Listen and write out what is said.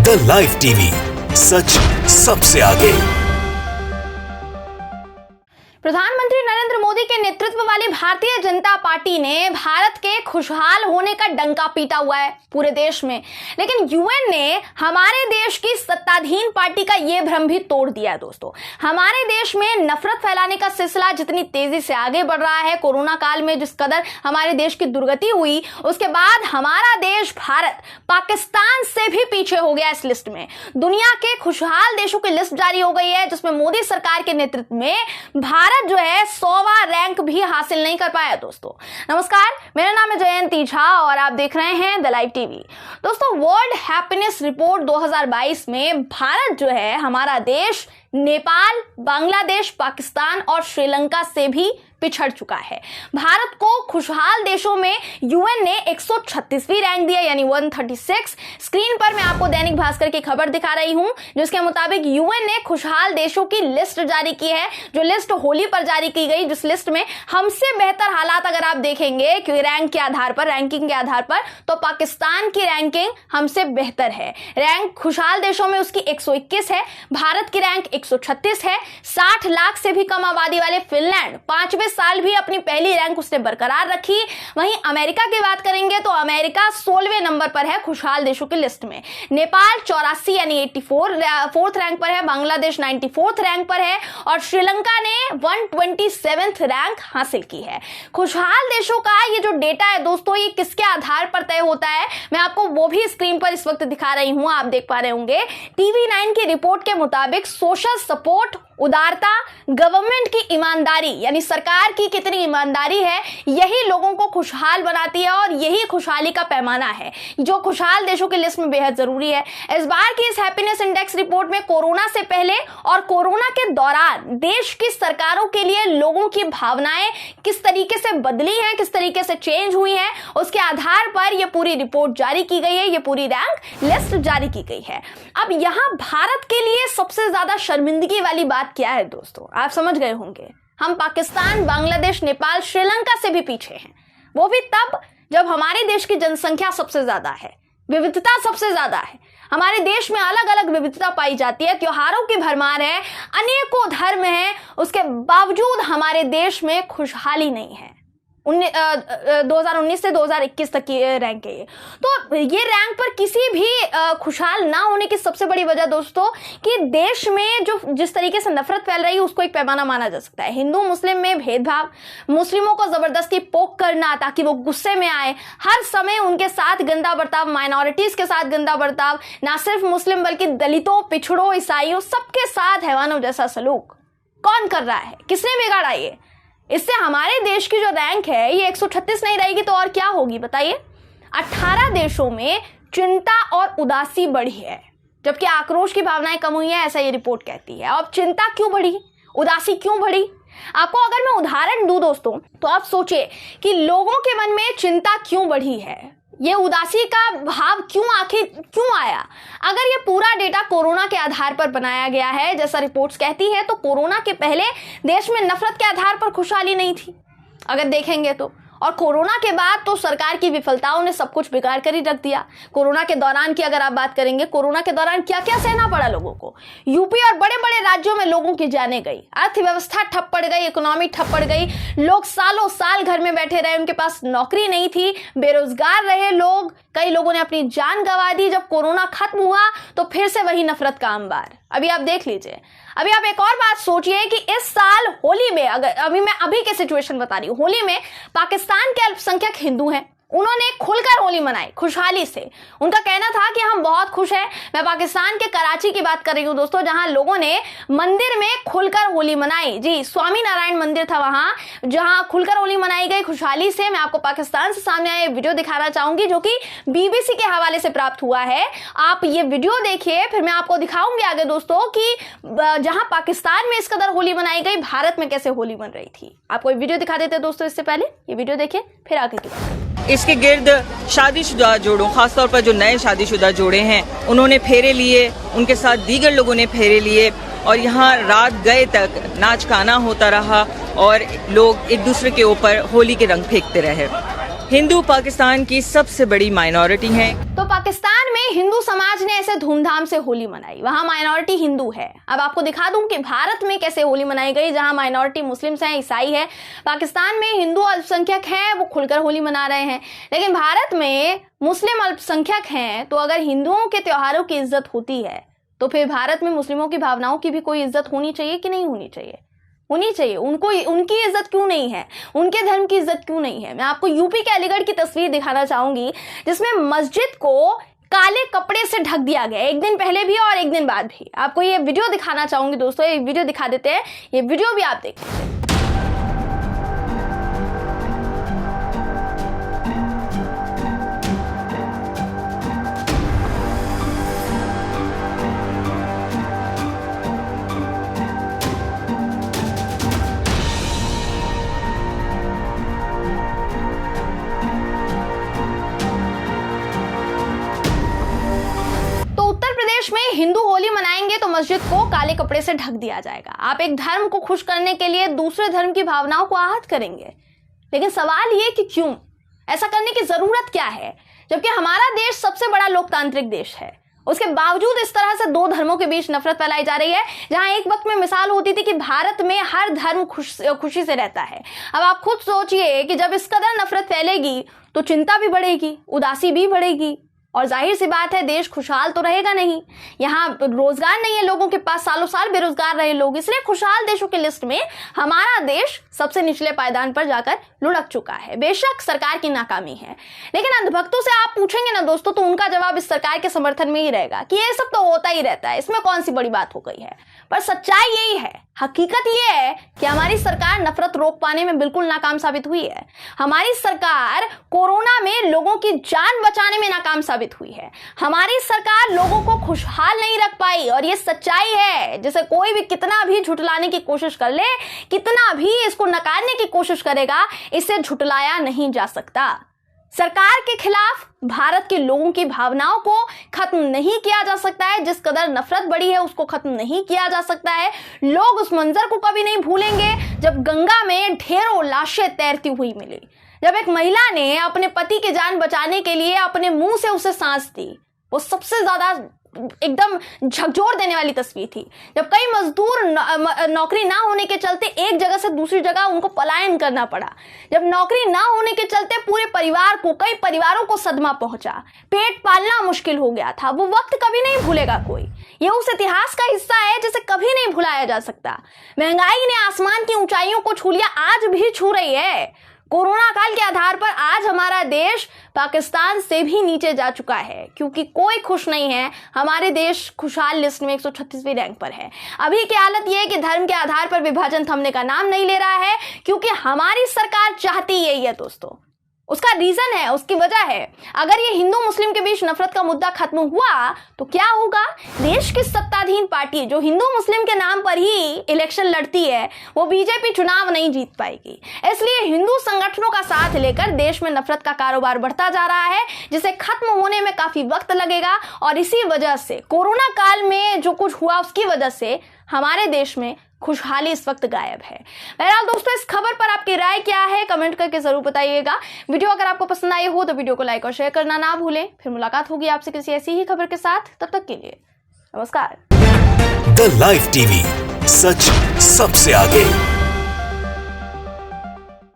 The live TV, सच सबसे आगे। प्रधानमंत्री नरेंद्र मोदी के नेतृत्व वाली भारतीय जनता पार्टी ने भारत के खुशहाल होने का डंका पीटा हुआ है पूरे देश में, लेकिन यूएन ने हमारे देश की सत्ताधीन पार्टी का यह भ्रम भी तोड़ दिया है। दोस्तों, हमारे देश में नफरत फैलाने का सिलसिला जितनी तेजी से आगे बढ़ रहा है, कोरोना काल में जिस कदर हमारे देश की दुर्गति हुई, उसके बाद हमारा देश भारत पाकिस्तान से भी पीछे हो गया। इस लिस्ट में दुनिया के खुशहाल देशों की लिस्ट जारी हो गई है, जिसमें मोदी सरकार के नेतृत्व में भारत जो है 100वां रैंक भी हासिल नहीं कर पाया। दोस्तों नमस्कार, मेरा नाम है जयंती झा और आप देख रहे हैं द लाइव टीवी। दोस्तों, वर्ल्ड हैप्पीनेस रिपोर्ट 2022 में भारत जो है, हमारा देश नेपाल, बांग्लादेश, पाकिस्तान और श्रीलंका से भी पिछड़ चुका है। भारत को खुशहाल देशों में यूएन ने 136वीं रैंक दिया, यानी 136। स्क्रीन पर मैं आपको दैनिक भास्कर की खबर दिखा रही हूं, जिसके मुताबिक यूएन ने खुशहाल देशों की लिस्ट जारी की है, जो लिस्ट होली पर जारी की गई, जिस लिस्ट में हमसे बेहतर हालात अगर आप देखेंगे कि रैंक के आधार पर, रैंकिंग के आधार पर, तो पाकिस्तान की रैंकिंग हमसे बेहतर है। रैंक खुशहाल देशों में उसकी 121 है, भारत की रैंक 136 है। 60 लाख से भी कम आबादी वाले फिनलैंड 5वें साल भी अपनी पहली रैंक उसने बरकरार रखी। वहीं अमेरिका की बात करेंगे तो अमेरिका 16वें नंबर पर है खुशहाल देशों की लिस्ट में। नेपाल 84 यानी 84th रैंक पर है, बांग्लादेश 94th रैंक पर है और श्रीलंका ने 127th रैंक हासिल की है। खुशहाल देशों का ये जो डेटा है दोस्तों, ये किसके आधार पर तय होता है, मैं आपको वो भी स्क्रीन पर इस वक्त दिखा रही हूं, आप देख पा रहे होंगे। TV9 की रिपोर्ट के मुताबिक सोशल सपोर्ट, उदारता, गवर्नमेंट की ईमानदारी, यानी सरकार की कितनी ईमानदारी है, यही लोगों को खुशहाल बनाती है और यही खुशहाली का पैमाना है, जो खुशहाल देशों की लिस्ट में बेहद जरूरी है। इस बार की इस हैप्पीनेस इंडेक्स रिपोर्ट में कोरोना से पहले और कोरोना के दौरान देश की सरकारों के लिए लोगों की भावनाएं किस तरीके से बदली हैं, किस तरीके से चेंज हुई हैं, उसके आधार पर यह पूरी रिपोर्ट जारी की गई है, यह पूरी रैंक लिस्ट जारी की गई है। अब यहां भारत के लिए सबसे ज्यादा शर्मिंदगी वाली बात क्या है दोस्तों, आप समझ गए होंगे। हम पाकिस्तान, बांग्लादेश, नेपाल, श्रीलंका से भी पीछे हैं, वो भी तब जब हमारे देश की जनसंख्या सबसे ज्यादा है, विविधता सबसे ज्यादा है। हमारे देश में अलग अलग विविधता पाई जाती है, त्योहारों की भरमार है, अनेकों धर्म हैं, उसके बावजूद हमारे देश में खुशहाली नहीं है। 2019 से 2021 तक की रैंक है ये। तो ये रैंक पर किसी भी खुशहाल ना होने की सबसे बड़ी वजह दोस्तों, कि देश में जो जिस तरीके से नफरत फैल रही है, उसको एक पैमाना माना जा सकता है। हिंदू मुस्लिम में भेदभाव, मुस्लिमों को जबरदस्ती पोक करना ताकि वो गुस्से में आए, हर समय उनके साथ गंदा बर्ताव, माइनॉरिटीज के साथ गंदा बर्ताव, ना सिर्फ मुस्लिम बल्कि दलितों, पिछड़ों, ईसाइयों, सबके साथ हैवानों जैसा सलूक कौन कर रहा है, किसने बिगाड़ा ये? इससे हमारे देश की जो रैंक है ये 136 नहीं रहेगी तो और क्या होगी बताइए। 18 देशों में चिंता और उदासी बढ़ी है, जबकि आक्रोश की भावनाएं कम हुई है, ऐसा ये रिपोर्ट कहती है। अब चिंता क्यों बढ़ी, उदासी क्यों बढ़ी? आपको अगर मैं उदाहरण दूं दोस्तों, तो आप सोचिए कि लोगों के मन में चिंता क्यों बढ़ी है, ये उदासी का भाव आखिर क्यों आया? अगर ये पूरा डेटा कोरोना के आधार पर बनाया गया है, जैसा रिपोर्ट्स कहती है, तो कोरोना के पहले देश में नफरत के आधार पर खुशहाली नहीं थी अगर देखेंगे तो, और कोरोना के बाद तो सरकार की विफलताओं ने सब कुछ बिगाड़ कर ही रख दिया। कोरोना के दौरान की अगर आप बात करेंगे, कोरोना के दौरान क्या क्या सहना पड़ा लोगों को। यूपी और बड़े बड़े राज्यों में लोगों की जानें गई, अर्थव्यवस्था ठप पड़ गई, इकोनॉमी ठप पड़ गई, लोग सालों साल घर में बैठे रहे, उनके पास नौकरी नहीं थी, बेरोजगार रहे लोग, कई लोगों ने अपनी जान गंवा दी। जब कोरोना खत्म हुआ तो फिर से वही नफरत का अंबार। अभी आप देख लीजिए, अभी आप एक और बात सोचिए कि इस साल होली में, अगर मैं अभी के सिचुएशन बता रही हूं, होली में पाकिस्तान के अल्पसंख्यक हिंदू हैं, उन्होंने खुलकर होली मनाई, खुशहाली से। उनका कहना था कि हम बहुत खुश हैं। मैं पाकिस्तान के कराची की बात कर रही हूं दोस्तों, जहां लोगों ने मंदिर में खुलकर होली मनाई। जी, स्वामी नारायण मंदिर था वहां, जहां खुलकर होली मनाई गई खुशहाली से। मैं आपको पाकिस्तान से सामने आए वीडियो दिखाना चाहूंगी, जो कि BBC के हवाले से प्राप्त हुआ है। आप ये वीडियो देखिए, फिर मैं आपको दिखाऊंगी आगे दोस्तों कि जहां पाकिस्तान में इस कदर होली मनाई गई, भारत में कैसे होली मन रही थी। आपको ये वीडियो दिखा देते हैं दोस्तों। इससे पहले ये वीडियो देखिए, फिर आगे की बात। इसके गिर्द शादीशुदा जोड़ों, खासतौर पर जो नए शादीशुदा जोड़े हैं, उन्होंने फेरे लिए, उनके साथ दीगर लोगों ने फेरे लिए और यहाँ रात गए तक नाच गाना होता रहा और लोग एक दूसरे के ऊपर होली के रंग फेंकते रहे। हिंदू पाकिस्तान की सबसे बड़ी माइनॉरिटी है। तो पाकिस्तान में हिंदू समाज ने ऐसे धूमधाम से होली मनाई, वहां माइनॉरिटी हिंदू है। अब आपको दिखा दूं कि भारत में कैसे होली मनाई गई, जहां माइनॉरिटी मुस्लिम्स हैं, ईसाई है। पाकिस्तान में हिंदू अल्पसंख्यक हैं, वो खुलकर होली मना रहे हैं, लेकिन भारत में मुस्लिम अल्पसंख्यक हैं। तो अगर हिंदुओं के त्योहारों की इज्जत होती है तो फिर भारत में मुस्लिमों की भावनाओं की भी कोई इज्जत होनी चाहिए कि नहीं होनी चाहिए? होनी चाहिए। उनको उनकी इज्जत क्यों नहीं है? उनके धर्म की इज्जत क्यों नहीं है? मैं आपको यूपी के अलीगढ़ की तस्वीर दिखाना चाहूंगी, जिसमें मस्जिद को काले कपड़े से ढक दिया गया, एक दिन पहले भी और एक दिन बाद भी। आपको ये वीडियो दिखाना चाहूंगी दोस्तों, ये वीडियो दिखा देते हैं, ये वीडियो भी आप देखिए। में हिंदू होली मनाएंगे तो मस्जिद को काले कपड़े से ढक दिया जाएगा। आप एक धर्म को खुश करने के लिए दूसरे धर्म की भावनाओं को आहत करेंगे, लेकिन सवाल ये कि क्यों? ऐसा करने की जरूरत क्या है? जबकि हमारा देश सबसे बड़ा लोकतांत्रिक देश है, उसके बावजूद इस तरह से दो धर्मों के बीच नफरत फैलाई जा रही है। जहां एक वक्त में मिसाल होती थी कि भारत में हर धर्म खुशी से रहता है, अब आप खुद सोचिए कि जब इस कदर नफरत फैलेगी तो चिंता भी बढ़ेगी, उदासी भी बढ़ेगी, और जाहिर सी बात है देश खुशहाल तो रहेगा नहीं। यहाँ रोजगार नहीं है लोगों के पास, सालों साल बेरोजगार रहे लोग, इसलिए खुशहाल देशों की लिस्ट में हमारा देश सबसे निचले पायदान पर जाकर लुढ़क चुका है। बेशक सरकार की नाकामी है, लेकिन अंधभक्तों से आप पूछेंगे ना दोस्तों, तो उनका जवाब इस सरकार के समर्थन में ही रहेगा कि ये सब तो होता ही रहता है, इसमें कौन सी बड़ी बात हो गई है। पर सच्चाई यही है, हकीकत ये है कि हमारी सरकार नफरत रोक पाने में बिल्कुल नाकाम साबित हुई है। हमारी सरकार कोरोना में लोगों की जान बचाने में नाकाम साबित हुई है। हमारी सरकार लोगों को खुशहाल नहीं रख पाई, और ये सच्चाई है जिसे कोई भी कितना भी झुठलाने की कोशिश कर ले, कितना भी इसको नकारने की कोशिश करेगा, इसे झुठलाया नहीं जा सकता। सरकार के खिलाफ भारत के लोगों की भावनाओं को खत्म नहीं किया जा सकता है। जिस कदर नफरत बढ़ी है उसको खत्म नहीं किया जा सकता है। लोग उस मंजर को कभी नहीं भूलेंगे जब गंगा में ढेरों लाशें तैरती हुई मिली, जब एक महिला ने अपने पति की जान बचाने के लिए अपने मुंह से उसे सांस दी। वो सबसे ज्यादा एकदम झकझोर देने वाली तस्वीर थी, जब कई मजदूर नौकरी ना होने के चलते एक जगह से दूसरी जगह उनको पलायन करना पड़ा, जब नौकरी ना होने के चलते पूरे परिवार को, कई परिवारों को सदमा पहुंचा, पेट पालना मुश्किल हो गया था। वो वक्त कभी नहीं भूलेगा कोई। ये उस इतिहास का हिस्सा है जिसे कभी नहीं भुलाया जा सकता। महंगाई ने आसमान की ऊंचाइयों को छू लिया, आज भी छू रही है। कोरोना काल के आधार पर आज हमारा देश पाकिस्तान से भी नीचे जा चुका है, क्योंकि कोई खुश नहीं है। हमारे देश खुशहाल लिस्ट में 136वीं रैंक पर है। अभी की हालत यह है कि धर्म के आधार पर विभाजन थमने का नाम नहीं ले रहा है, क्योंकि हमारी सरकार चाहती यही है दोस्तों। उसका रीजन है, उसकी वजह है। अगर ये हिंदू मुस्लिम के बीच नफरत का मुद्दा खत्म हुआ तो क्या होगा? देश की सत्ताधीन पार्टी जो हिंदू मुस्लिम के नाम पर ही इलेक्शन लड़ती है, वो बीजेपी चुनाव नहीं जीत पाएगी। इसलिए हिंदू संगठनों का साथ लेकर देश में नफरत का कारोबार बढ़ता जा रहा है, जिसे खत्म होने में काफी वक्त लगेगा। और इसी वजह से कोरोना काल में जो कुछ हुआ उसकी वजह से हमारे देश में खुशहाली इस वक्त गायब है। बहरहाल दोस्तों, इस खबर पर आपकी राय क्या है कमेंट करके जरूर बताइएगा। वीडियो अगर आपको पसंद आई हो तो वीडियो को लाइक और शेयर करना ना भूलें। फिर मुलाकात होगी आपसे किसी ऐसी ही खबर के साथ, तब तक के लिए नमस्कार। द लाइव टीवी, सच सबसे आगे।